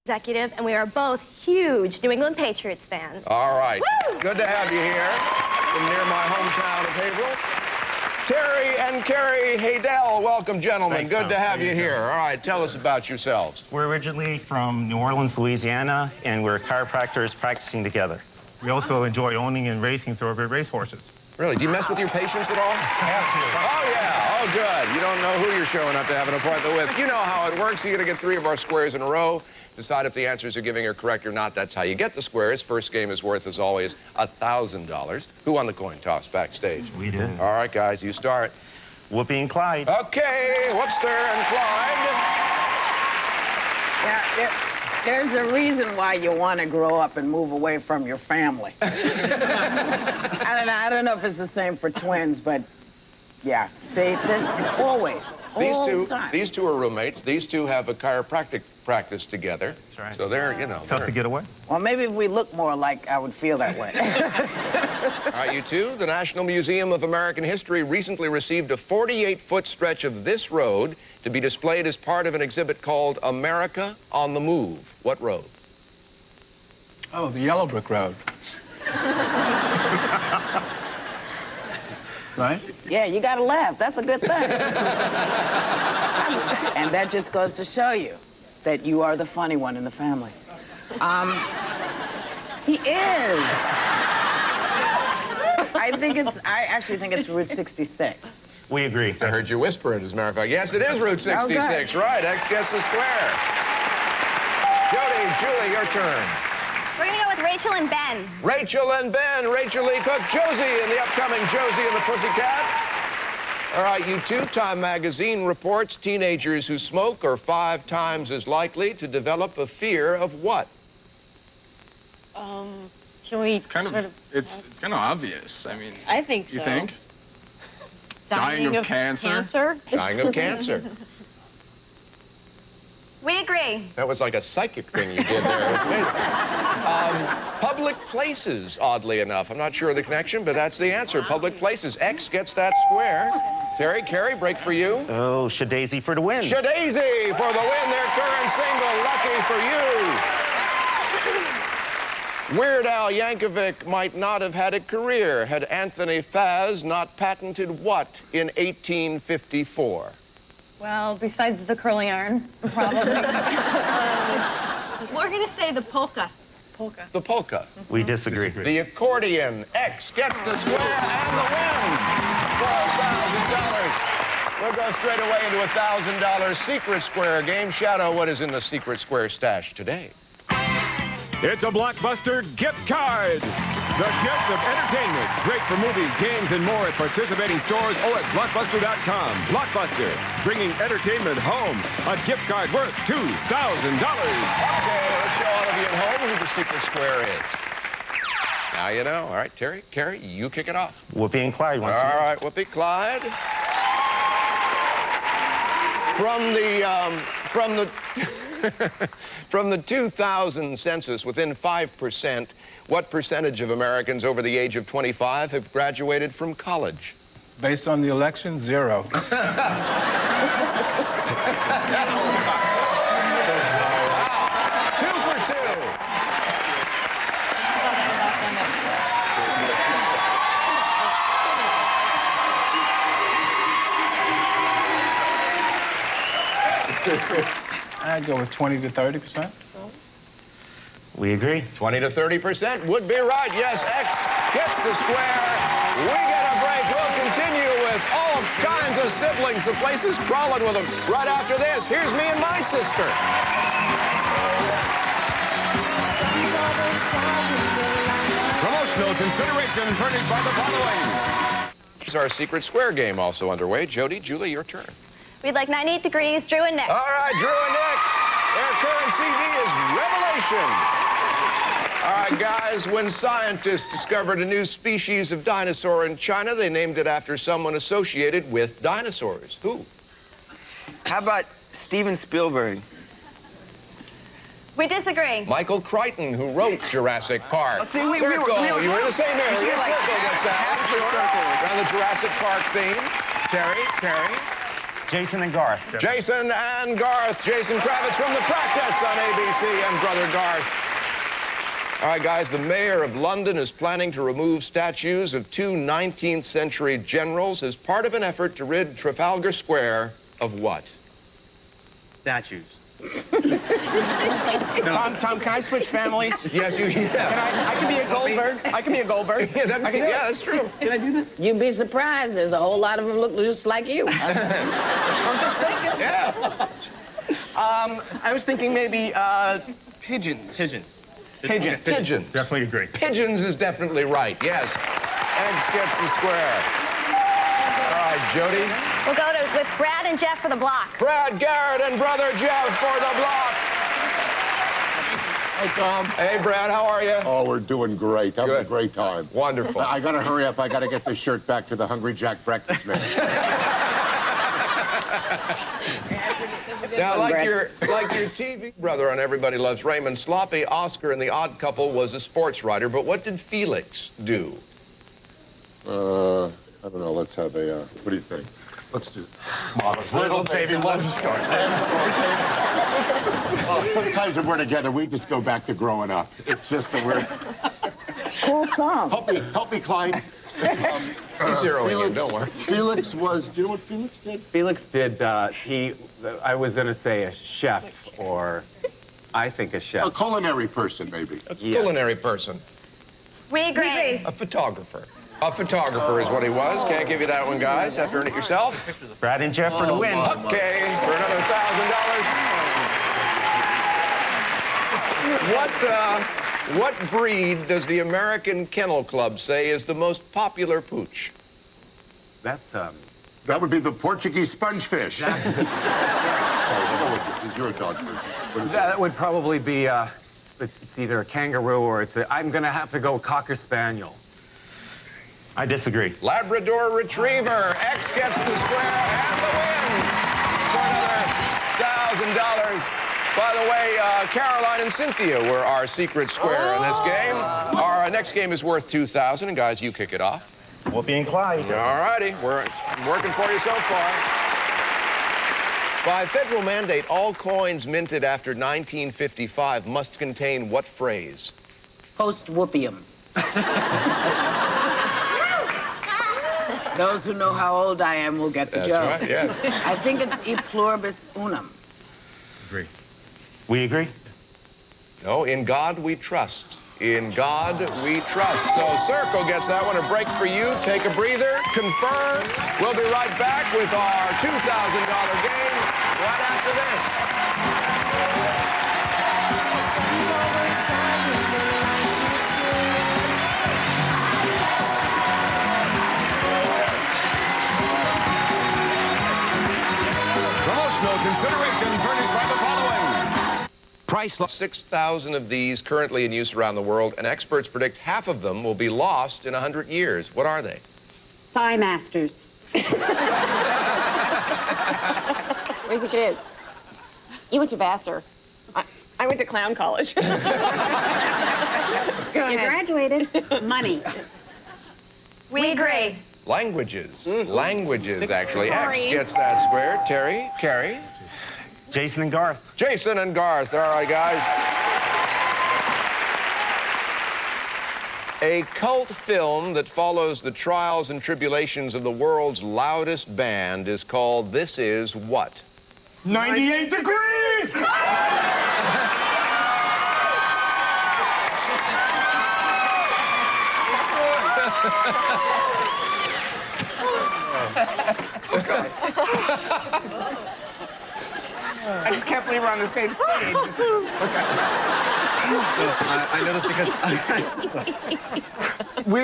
executive, and we are both huge New England Patriots fans. All right. Woo! Good to have you here from near my hometown of Haverhill. Terry and Carrie Haydell, welcome, gentlemen. Thanks, Good Tom. to have How you you here. doing? All right, tell us about yourselves. We're originally from New Orleans, Louisiana, and we're chiropractors practicing together. We also enjoy owning and racing thoroughbred racehorses. Really? Do you mess with your patients at all? Have to. Oh, yeah. Oh, good. You don't know who you're showing up to have an appointment with. You know how it works. You're going to get 3 of our squares in a row. Decide if the answers you're giving are correct or not. That's how you get the squares. First game is worth, as always, $1,000. Who won the coin toss backstage? We did. All right, guys, you start. Whoopi and Clyde. Okay, Whoopster and Clyde. Now, there's a reason why you want to grow up and move away from your family. I don't know if it's the same for twins, but yeah. See, this always, all the time. These two are roommates. These two have a chiropractic practice together. That's right. So they're, you know. Tough to get away. Well, maybe if we look more alike, I would feel that way. All right, you two. The National Museum of American History recently received a 48-foot stretch of this road to be displayed as part of an exhibit called America on the Move. What road? Oh, the Yellow Brick Road. Right? Yeah, you got to laugh. That's a good thing. And that just goes to show you that you are the funny one in the family. He is. I actually think it's Route 66. We agree. I heard you whisper it, as a matter of fact. Yes, it is Route 66. Okay. Right, X gets the square. Jody, Julie, your turn. We're going to go with Rachel and Ben. Rachel and Ben. Rachel Lee Cook, Josie in the upcoming Josie and the Pussycats. All right, you two. Time magazine reports teenagers who smoke are 5 times as likely to develop a fear of what? Can we It's kind of obvious. I mean, I think so. you think? Dying of cancer? Dying of cancer. We agree. That was like a psychic thing you did there. It was amazing. Public places, oddly enough. I'm not sure of the connection, but that's the answer. Public places. X gets that square. Terry, Carrie, break for you. Oh, Shadazy for the win. Shadazy for the win, their current single. Lucky for you. Weird Al Yankovic might not have had a career had Anthony Faz not patented what in 1854? Well, besides the curling iron, probably. We're going to say the polka. Polka. The polka. We disagree. The accordion. X gets the square and the win. $12,000. We'll go straight away into a $1,000 secret square game. Shadow, what is in the secret square stash today? It's a Blockbuster gift card. The gift of entertainment. Great for movies, games, and more at participating stores or at Blockbuster.com. Blockbuster, bringing entertainment home. A gift card worth $2,000. Okay, let's show all of you at home who the secret square is. Now you know. All right, Terry, Carrie, you kick it off. Whoopi and Clyde. All right, Whoopi, Clyde. From the 2000 census, within 5%, what percentage of Americans over the age of 25 have graduated from college? Based on the election, 0. Wow. 2 for 2. I'd go with 20 to 30%. We agree. 20 to 30% would be right. Yes, X gets the square. We get a break. We'll continue with all kinds of siblings, the places crawling with them. Right after this, here's me and my sister. Promotional consideration furnished by the following. This is our secret square game also underway. Jody, Julie, your turn. We'd like 98 Degrees, Drew and Nick. All right, Drew and Nick. Their current CD is Revelation. All right, guys, when scientists discovered a new species of dinosaur in China, they named it after someone associated with dinosaurs. Who? How about Steven Spielberg? We disagree. Michael Crichton, who wrote Jurassic Park. See, we were You were in the same area. like Circle gets that. half the Sure. circle. Around the Jurassic Park theme. Terry, Carrie. Jason and Garth. Jason and Garth. Jason Kravitz from The Practice on ABC and Brother Garth. All right, guys, the mayor of London is planning to remove statues of two 19th century generals as part of an effort to rid Trafalgar Square of what? Statues. Tom, can I switch families? Yes, you can. I can be a Goldberg. I can be a Goldberg. Yeah, that's true. Can I do that? You'd be surprised. There's a whole lot of them look just like you. I'm just thinking. Yeah. I was thinking maybe pigeons. Pigeons. Pigeons. Pigeons. Definitely agree. Pigeons is definitely right, yes. Eggs gets the square. All right, Jody. We'll go with Brad and Jeff for the block. Brad Garrett and Brother Jeff for the block. Hey, Tom. Hey, Brad, how are you? Oh, we're doing great. Having a Good. great time. Wonderful. I gotta hurry up. I gotta get this shirt back to the Hungry Jack breakfast man. Now, like your TV brother on Everybody Loves Raymond, Sloppy Oscar in The Odd Couple was a sports writer, but what did Felix do? I don't know. Let's have a, what do you think? Let's do Little Baby Love Story. Oh, sometimes when we're together, we just go back to growing up. It's just that we're... Cool song. Help me, Clyde. He's zeroing in, don't worry. Felix was, do you know what Felix did? Felix did, I was going to say a chef, or I think a chef. A culinary person, maybe. A culinary person. We agree. A photographer. A photographer is what he was. Can't give you that one, guys. Have to earn it yourself. Brad and Jeff for the win. Okay, for another $1,000. What breed does the American Kennel Club say is the most popular pooch? That's, That would be the Portuguese spongefish. Oh, you know what this is. You're a dog person. What is that would probably be, it's either a kangaroo or I'm going to have to go Cocker Spaniel. I disagree. Labrador Retriever. X gets the square and the win for another $1,000. By the way, Caroline and Cynthia were our secret square in this game. Our next game is worth $2,000, and guys, you kick it off. Whoopi and Clyde. All righty, we're working for you so far. By federal mandate, all coins minted after 1955 must contain what phrase? Post-whoopium. Those who know how old I am will get the joke. That's right, yes. I think it's e pluribus unum. Agree. We agree? No, in God we trust. In God we trust. So Circle gets that one. A break for you. Take a breather. Confirm. We'll be right back with our $2,000 game right after this. Promotional consideration furnished by the following. Price 6,000 of these currently in use around the world, and experts predict half of them will be lost in 100 years. What are they? Thigh masters. What do you think it is? You went to Vassar. I went to clown college. You graduated. Money. We agree. Languages. Languages, actually. X gets that square. Terry, Carrie. Jason and Garth. Jason and Garth. All right, guys. A cult film that follows the trials and tribulations of the world's loudest band is called This Is What? 98 degrees! I just can't believe we're on the same stage. I noticed because we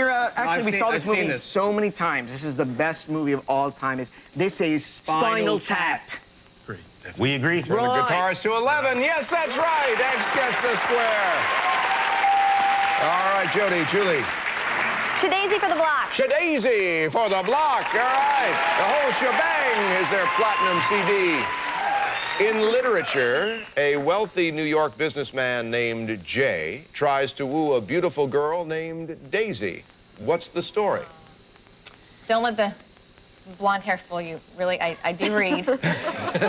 saw this movie so many times. This is the best movie of all time. This is Spinal Tap. Agree. We agree. From the guitars to 11. Yes, that's right. X gets the square. All right, Jody, Julie. Shadazy for the block. Shadazy for the block. All right. The whole shebang is their platinum CD. In literature, a wealthy New York businessman named Jay tries to woo a beautiful girl named Daisy. What's the story? Don't let the blonde hair fool you. Really, I do read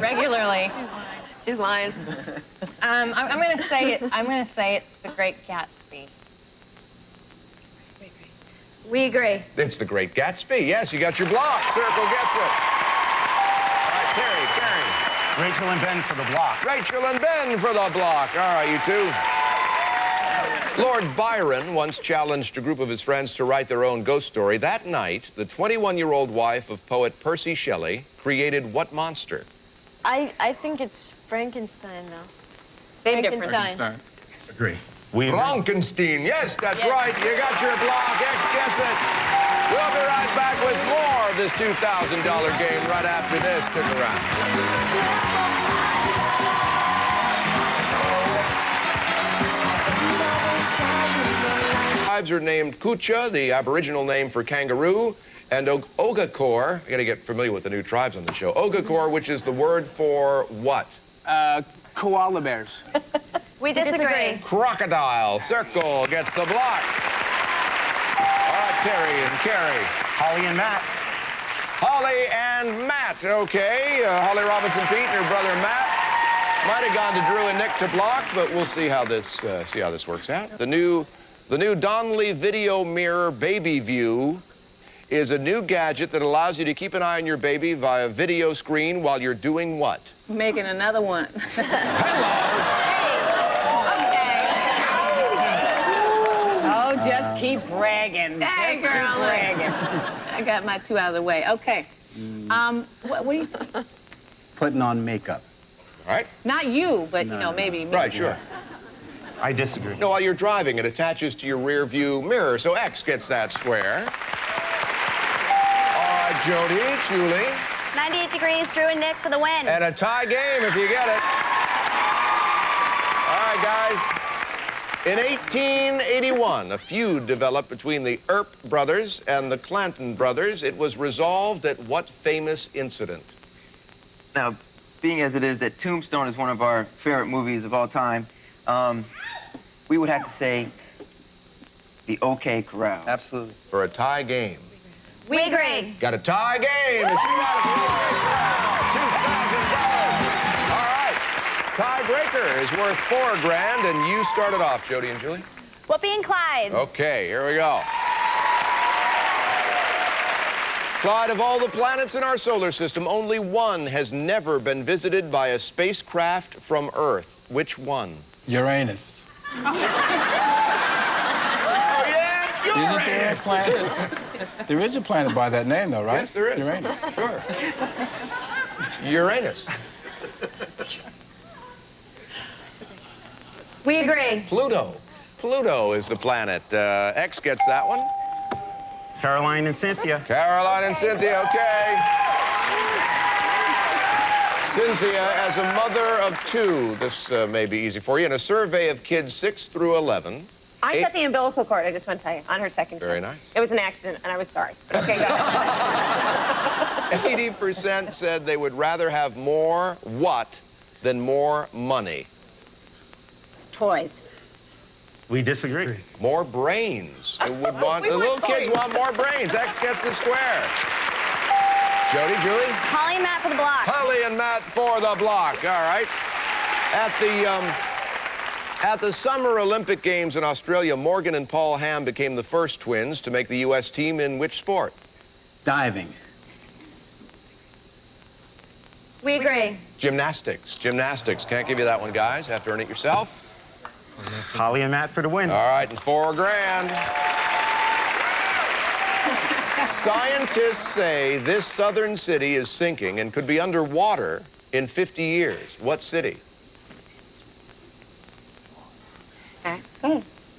regularly. She's lying. I'm going to say it. I'm going to say it's The Great Gatsby. We agree. It's The Great Gatsby. Yes, you got your block. Circle gets it. All right, Terry. Rachel and Ben for the block. Rachel and Ben for the block. All right, you two. Lord Byron once challenged a group of his friends to write their own ghost story. That night, the 21-year-old wife of poet Percy Shelley created what monster? I think it's Frankenstein, though. Frankenstein. Agree. Frankenstein. Yes, that's right. You got your block. X gets it. We'll be right back with more of this $2,000 game right after this. Stick around. Tribes are named Kucha, the Aboriginal name for kangaroo, and Ogakor. I got to get familiar with the new tribes on the show. Ogakor, which is the word for what? Koala bears. We disagree. Crocodile. Circle gets the block. All right, Terry and Carrie. Holly and Matt. Holly and Matt. Okay. Holly Robinson Pete and her brother Matt. Might have gone to Drew and Nick to block, but we'll see how this works out. The new Donnelly Video Mirror Baby View is a new gadget that allows you to keep an eye on your baby via video screen while you're doing what? Making another one. Oh, just keep bragging. Hey, Just keep girl. bragging. I got my two out of the way. Okay. What do you think? Putting on makeup. All right. Not you, but, you know, maybe me. Right, sure. I disagree. No, while you're driving, it attaches to your rear view mirror, so X gets that square. All right, Jody, Julie. 98 degrees, Drew and Nick for the win. And a tie game if you get it. All right, guys. In 1881, a feud developed between the Earp brothers and the Clanton brothers. It was resolved at what famous incident? Now, being as it is that Tombstone is one of our favorite movies of all time, we would have to say the OK Corral. Absolutely. For a tie game. We agree. Got a tie game. If you got a $2,000. All right. Tiebreaker is worth $4,000, and you started off, Jody and Julie. Whoopi and Clyde. Okay, here we go. Clyde, of all the planets in our solar system, only one has never been visited by a spacecraft from Earth. Which one? Uranus. Oh, yeah, Isn't there a planet? There is a planet by that name, though, right? Yes, there is. Uranus. Sure. Uranus. We agree. Pluto. Pluto is the planet. X gets that one. Caroline and Cynthia. Caroline and Cynthia, okay. Cynthia, as a mother of two, this may be easy for you. In a survey of kids 6 through 11. I cut the umbilical cord, I just want to tell you, on her second Very trip. nice. It was an accident, and I was sorry. But okay, go. 80% said they would rather have more what than more money. Toys. We disagree. More brains. They would want, We the want little kids toys. want more brains. X gets the square. Jody, Julie? Holly and Matt for the block. Holly and Matt for the block. All right. At the Summer Olympic Games in Australia, Morgan and Paul Hamm became the first twins to make the U.S. team in which sport? Diving. We agree. Gymnastics. Gymnastics. Can't give you that one, guys. Have to earn it yourself. Holly and Matt for the win. All right, and $4,000. Scientists say this southern city is sinking and could be underwater in 50 years. What city? Okay.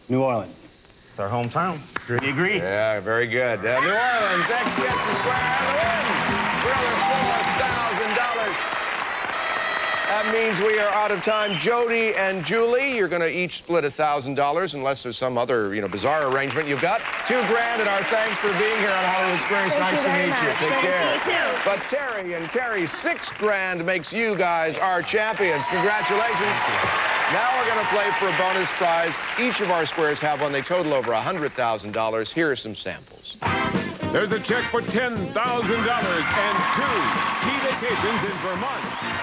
New Orleans. It's our hometown. We agree. Yeah, very good. New Orleans, X gets the square and the win. For another $4,000. That means we are out of time. Jody and Julie, you're going to each split $1,000 unless there's some other, bizarre arrangement. You've got $2,000, and our thanks for being here on Hollywood Squares. Nice to meet you. Take care. You too. But Terry and Carrie, $6,000 makes you guys our champions. Congratulations. Now we're going to play for a bonus prize. Each of our squares have one. They total over $100,000. Here are some samples. There's a check for $10,000 and 2 ski vacations in Vermont.